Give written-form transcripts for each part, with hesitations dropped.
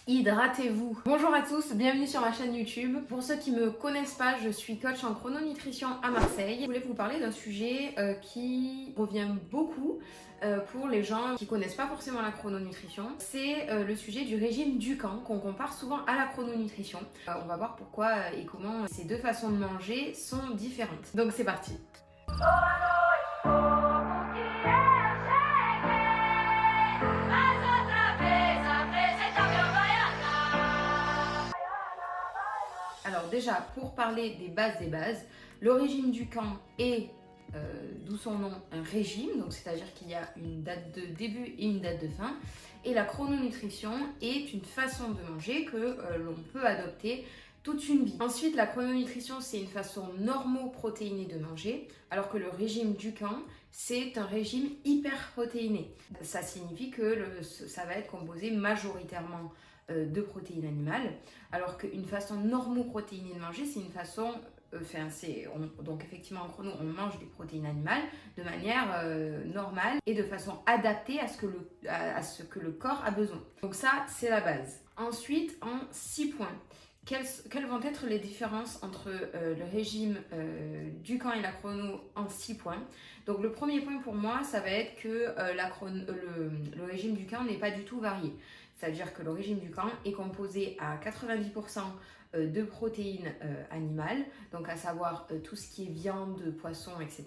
Hydratez-vous. Bonjour à tous, bienvenue sur ma chaîne YouTube. Pour ceux qui me connaissent pas, je suis coach en chrononutrition à Marseille. Je voulais vous parler d'un sujet qui revient beaucoup pour les gens qui connaissent pas forcément la chrononutrition. C'est le sujet du régime Dukan qu'on compare souvent à la chrononutrition. On va voir pourquoi et comment ces deux façons de manger sont différentes. Donc c'est parti. Alors déjà, pour parler des bases, le régime Dukan est, d'où son nom, un régime, donc c'est-à-dire qu'il y a une date de début et une date de fin. Et la chrononutrition est une façon de manger que l'on peut adopter toute une vie. Ensuite, la chrononutrition, c'est une façon normoprotéinée de manger, alors que le régime Dukan, c'est un régime hyperprotéiné. Ça signifie que ça va être composé majoritairement de protéines animales, alors qu'une façon normoprotéinée de manger, c'est une façon, donc effectivement en chrono, on mange des protéines animales de manière normale et de façon adaptée à ce que le corps a besoin. Donc ça, c'est la base. Ensuite, en 6 points. Quelles vont être les différences entre le régime Dukan et la chrono en 6 points? Donc le premier point pour moi, ça va être que le régime Dukan n'est pas du tout varié. C'est-à-dire que le régime Dukan est composé à 90% de protéines animales, donc à savoir tout ce qui est viande, poisson, etc.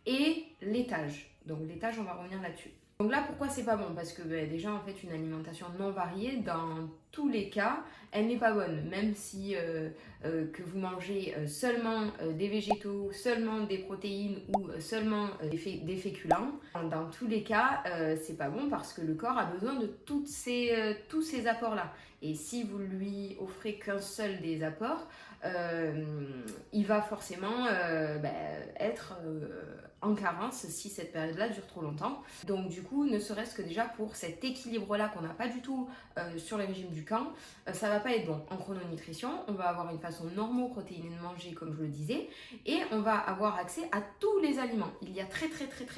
Et laitage. Donc laitage, on va revenir là-dessus. Donc là, pourquoi c'est pas bon? Parce que déjà, en fait, une alimentation non variée, dans tous les cas, elle n'est pas bonne. Même si que vous mangez seulement des végétaux, seulement des protéines ou seulement des féculents, dans tous les cas, c'est pas bon parce que le corps a besoin de tous ces apports-là. Et si vous lui offrez qu'un seul des apports, il va forcément être en carence si cette période-là dure trop longtemps. Donc du coup, ne serait-ce que déjà pour cet équilibre-là qu'on n'a pas du tout sur les régimes Dukan, ça va pas être bon. En chrononutrition, on va avoir une façon normoprotéinée de manger, comme je le disais, et on va avoir accès à tous les aliments. Il y a très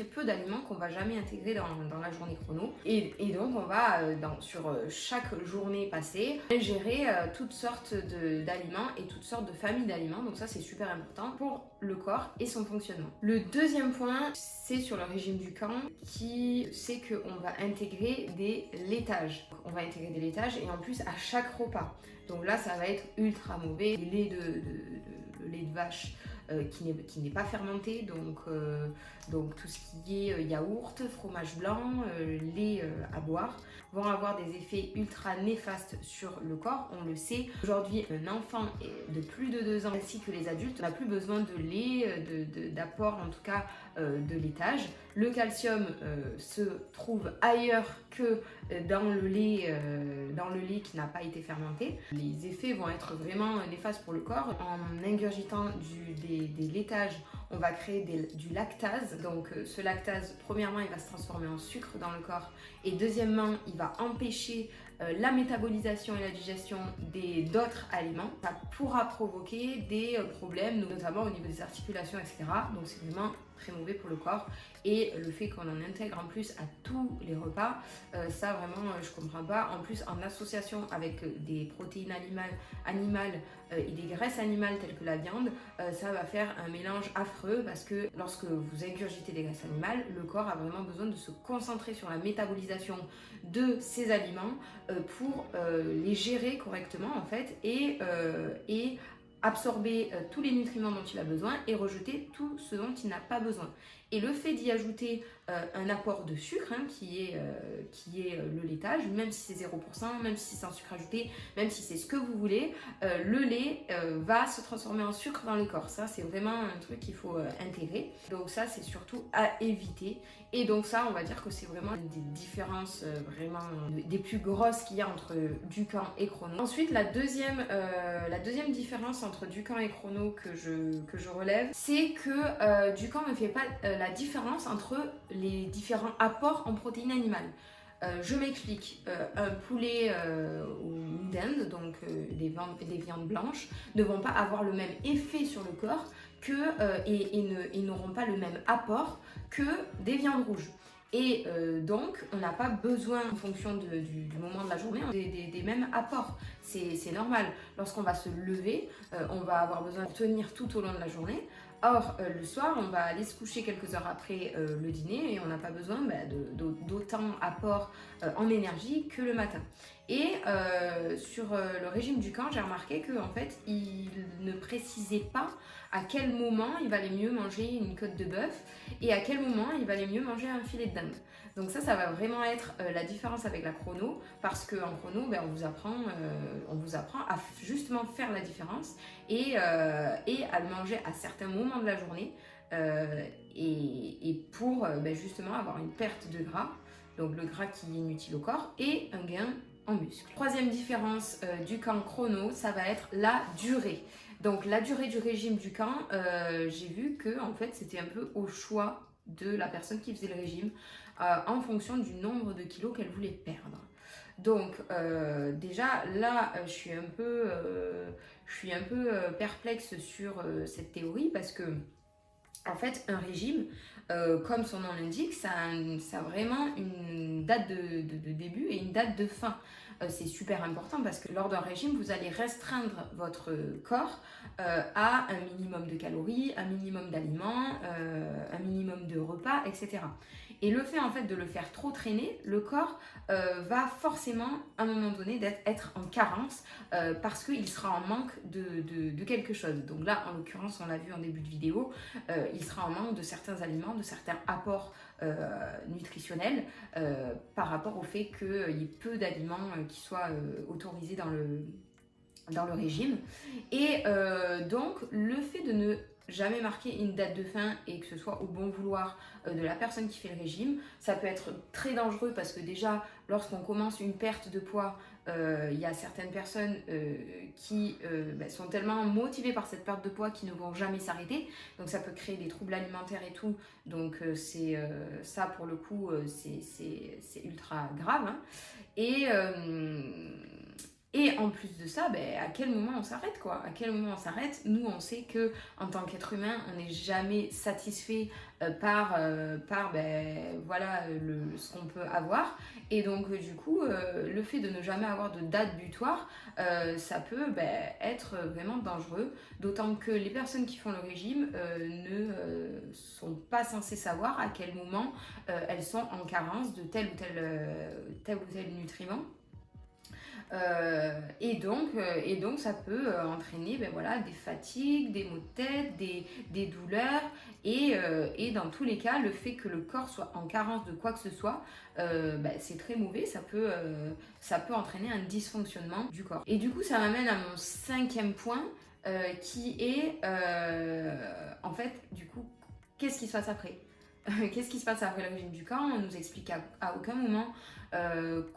peu d'aliments qu'on va jamais intégrer dans la journée chrono. Et donc on va, sur chaque journée passée, ingérer toutes sortes d'aliments et toutes sortes de familles d'aliments. Donc ça, c'est super important pour le corps et son fonctionnement. Le deuxième point, c'est sur le régime Dukan, qui c'est qu'on va intégrer des laitages. On va intégrer des laitages et en plus à chaque repas. Donc là, ça va être ultra mauvais. Le lait de vache qui n'est pas fermenté, donc tout ce qui est yaourt, fromage blanc, lait à boire, vont avoir des effets ultra néfastes sur le corps, on le sait. Aujourd'hui, un enfant de plus de 2 ans, ainsi que les adultes, n'a plus besoin de lait, d'apport en tout cas de laitage. Le calcium se trouve ailleurs que dans le lait qui n'a pas été fermenté. Les effets vont être vraiment néfastes pour le corps. En ingurgitant des laitages, on va créer du lactase. Donc ce lactase, premièrement, il va se transformer en sucre dans le corps. Et deuxièmement, il va empêcher la métabolisation et la digestion d'autres aliments. Ça pourra provoquer des problèmes, notamment au niveau des articulations, etc. Donc c'est vraiment très mauvais pour le corps. Et le fait qu'on en intègre en plus à tous les repas, ça vraiment je comprends pas. En plus en association avec des protéines animales et des graisses animales telles que la viande, ça va faire un mélange affreux parce que lorsque vous ingurgitez des graisses animales, le corps a vraiment besoin de se concentrer sur la métabolisation de ces aliments pour les gérer correctement en fait et absorber tous les nutriments dont il a besoin et rejeter tout ce dont il n'a pas besoin. Et le fait d'y ajouter un apport de sucre, qui est le laitage, même si c'est 0%, même si c'est sans sucre ajouté, même si c'est ce que vous voulez, le lait va se transformer en sucre dans le corps. Ça, c'est vraiment un truc qu'il faut intégrer. Donc ça, c'est surtout à éviter. Et donc ça, on va dire que c'est vraiment une des différences vraiment des plus grosses qu'il y a entre Dukan et chrono. Ensuite, la deuxième différence entre Dukan et chrono que je relève, c'est que Dukan ne fait pas la différence entre les différents apports en protéines animales. Je m'explique, un poulet ou une dinde, donc des viandes blanches, ne vont pas avoir le même effet sur le corps et n'auront pas le même apport que des viandes rouges. Et donc, on n'a pas besoin, en fonction du moment de la journée, des mêmes apports. C'est normal. Lorsqu'on va se lever, on va avoir besoin de tenir tout au long de la journée. Or, le soir, on va aller se coucher quelques heures après le dîner et on n'a pas besoin d'autant apport en énergie que le matin. Et sur le régime du camp, j'ai remarqué qu'en fait, il ne précisait pas à quel moment il valait mieux manger une côte de bœuf et à quel moment il valait mieux manger un filet de dinde. Donc ça va vraiment être la différence avec la chrono, parce qu'en chrono, on vous apprend à justement faire la différence et à le manger à certains moments de la journée et pour justement avoir une perte de gras, donc le gras qui est inutile au corps, et un gain en muscle. Troisième différence du camp chrono, ça va être la durée. Donc la durée du régime du camp, j'ai vu que en fait c'était un peu au choix de la personne qui faisait le régime en fonction du nombre de kilos qu'elle voulait perdre. Donc déjà là je suis un peu perplexe sur cette théorie, parce que en fait un régime, comme son nom l'indique, ça a vraiment une date de début et une date de fin. C'est super important parce que lors d'un régime, vous allez restreindre votre corps à un minimum de calories, un minimum d'aliments, un minimum de repas, etc. Et le fait en fait de le faire trop traîner, le corps va forcément à un moment donné être en carence parce qu'il sera en manque de quelque chose. Donc là, en l'occurrence, on l'a vu en début de vidéo, il sera en manque de certains aliments, de certains apports nutritionnels par rapport au fait qu'il y ait peu d'aliments qui soient autorisés dans le régime. Et donc, le fait de ne jamais marquer une date de fin et que ce soit au bon vouloir de la personne qui fait le régime, ça peut être très dangereux, parce que déjà, lorsqu'on commence une perte de poids, il y a certaines personnes qui sont tellement motivées par cette perte de poids qui ne vont jamais s'arrêter, donc ça peut créer des troubles alimentaires et tout, donc ça pour le coup c'est ultra grave, hein. Et en plus de ça, à quel moment on s'arrête, quoi? À quel moment on s'arrête? Nous, on sait que en tant qu'être humain, on n'est jamais satisfait par ce qu'on peut avoir. Et donc, du coup, le fait de ne jamais avoir de date butoir, ça peut être vraiment dangereux. D'autant que les personnes qui font le régime ne sont pas censées savoir à quel moment elles sont en carence de tel ou tel nutriment. Et donc ça peut entraîner des fatigues, des maux de tête, des douleurs et dans tous les cas, le fait que le corps soit en carence de quoi que ce soit, c'est très mauvais, ça peut entraîner un dysfonctionnement du corps. Et du coup, ça m'amène à mon cinquième point qui est en fait, du coup, qu'est-ce qui se passe après? Qu'est-ce qui se passe après le régime du camp? On nous explique à aucun moment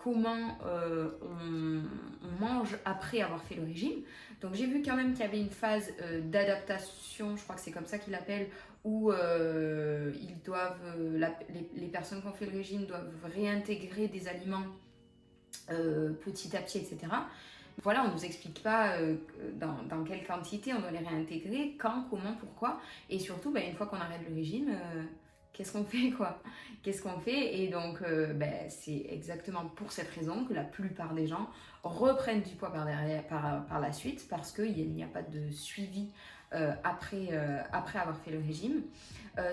comment on mange après avoir fait le régime. Donc j'ai vu quand même qu'il y avait une phase d'adaptation, je crois que c'est comme ça qu'ils l'appellent, où ils doivent, les personnes qui ont fait le régime doivent réintégrer des aliments petit à petit, etc. Voilà, on ne nous explique pas dans quelle quantité on doit les réintégrer, quand, comment, pourquoi. Et surtout, une fois qu'on arrête le régime, qu'est-ce qu'on fait, quoi? Qu'est-ce qu'on fait? Et donc, c'est exactement pour cette raison que la plupart des gens reprennent du poids par la suite, parce qu'il n'y a pas de suivi après avoir fait le régime.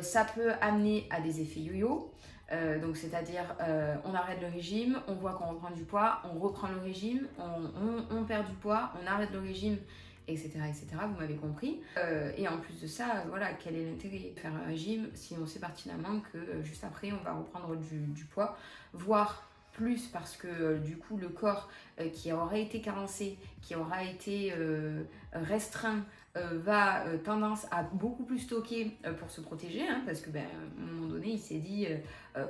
Ça peut amener à des effets yo-yo. Donc c'est-à-dire on arrête le régime, on voit qu'on reprend du poids, on reprend le régime, on perd du poids, on arrête le régime, etc. Vous m'avez compris. Et en plus de ça, voilà, quel est l'intérêt de faire un régime si on sait pertinemment que juste après on va reprendre du poids, voire plus, parce que du coup le corps qui aura été carencé, qui aura été restreint, va tendance à beaucoup plus stocker pour se protéger, hein, parce que à un moment donné il s'est dit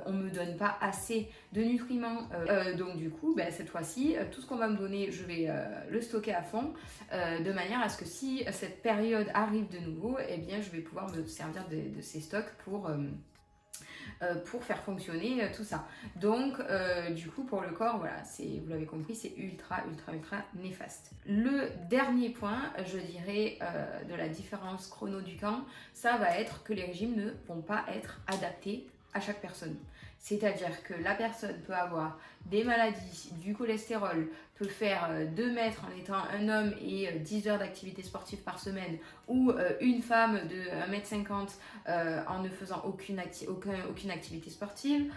on me donne pas assez de nutriments, donc du coup cette fois-ci tout ce qu'on va me donner je vais le stocker à fond, de manière à ce que si cette période arrive de nouveau, eh bien je vais pouvoir me servir de ces stocks pour faire fonctionner tout ça. Donc du coup pour le corps, voilà, vous l'avez compris, c'est ultra néfaste. Le dernier point, je dirais, de la différence chrono du camp, ça va être que les régimes ne vont pas être adaptés à chaque personne. C'est-à-dire que la personne peut avoir des maladies, du cholestérol, peut faire 2 mètres en étant un homme et 10 heures d'activité sportive par semaine, ou une femme de 1,50 m en ne faisant aucune activité sportive,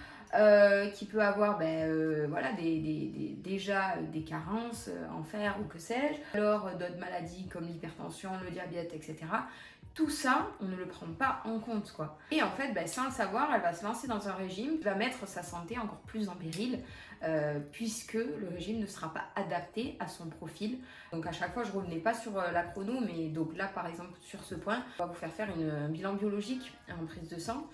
qui peut avoir voilà, déjà des carences en fer ou que sais-je, alors d'autres maladies comme l'hypertension, le diabète, etc. Tout ça, on ne le prend pas en compte, quoi. Et en fait, sans le savoir, elle va se lancer dans un régime qui va mettre sa santé encore plus en péril, puisque le régime ne sera pas adapté à son profil. Donc à chaque fois, je ne revenais pas sur la chrono, mais donc là, par exemple, sur ce point, on va vous faire un bilan biologique en prise de sang,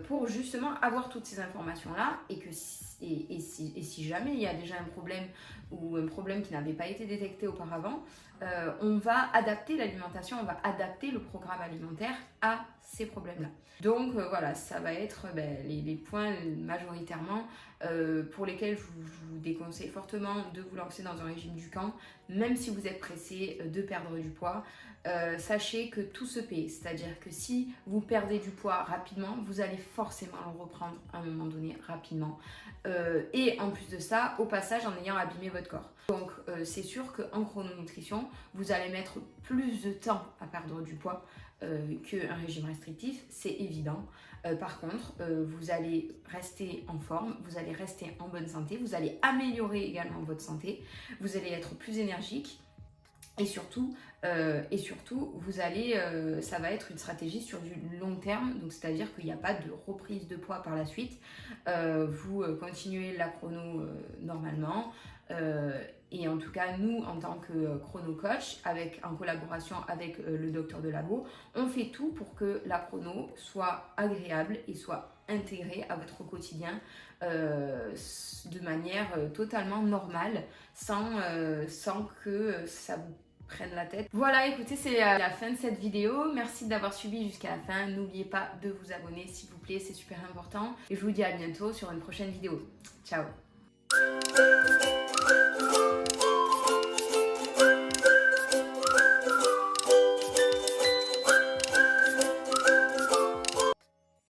pour justement avoir toutes ces informations-là et si jamais il y a déjà un problème ou un problème qui n'avait pas été détecté auparavant, on va adapter l'alimentation, on va adapter le programme alimentaire à ces problèmes-là. Donc voilà, ça va être les points majoritairement pour lesquels je vous déconseille fortement de vous lancer dans un régime du camp, même si vous êtes pressé de perdre du poids. Sachez que tout se paie, c'est-à-dire que si vous perdez du poids rapidement, vous allez forcément le reprendre à un moment donné rapidement. Et en plus de ça, au passage, en ayant abîmé votre corps. Donc c'est sûr qu'en chrononutrition, vous allez mettre plus de temps à perdre du poids qu'un régime restrictif, c'est évident. Par contre, vous allez rester en forme, vous allez rester en bonne santé, vous allez améliorer également votre santé, vous allez être plus énergique. Et surtout, vous allez, ça va être une stratégie sur du long terme, donc c'est-à-dire qu'il n'y a pas de reprise de poids par la suite. Vous continuez la chrono normalement. Et en tout cas, nous, en tant que chrono coach, en collaboration avec le docteur de labo, on fait tout pour que la chrono soit agréable et soit intégrée à votre quotidien de manière totalement normale, sans que ça vous prenne la tête. Voilà, écoutez, c'est la fin de cette vidéo. Merci d'avoir suivi jusqu'à la fin. N'oubliez pas de vous abonner, s'il vous plaît, c'est super important. Et je vous dis à bientôt sur une prochaine vidéo. Ciao!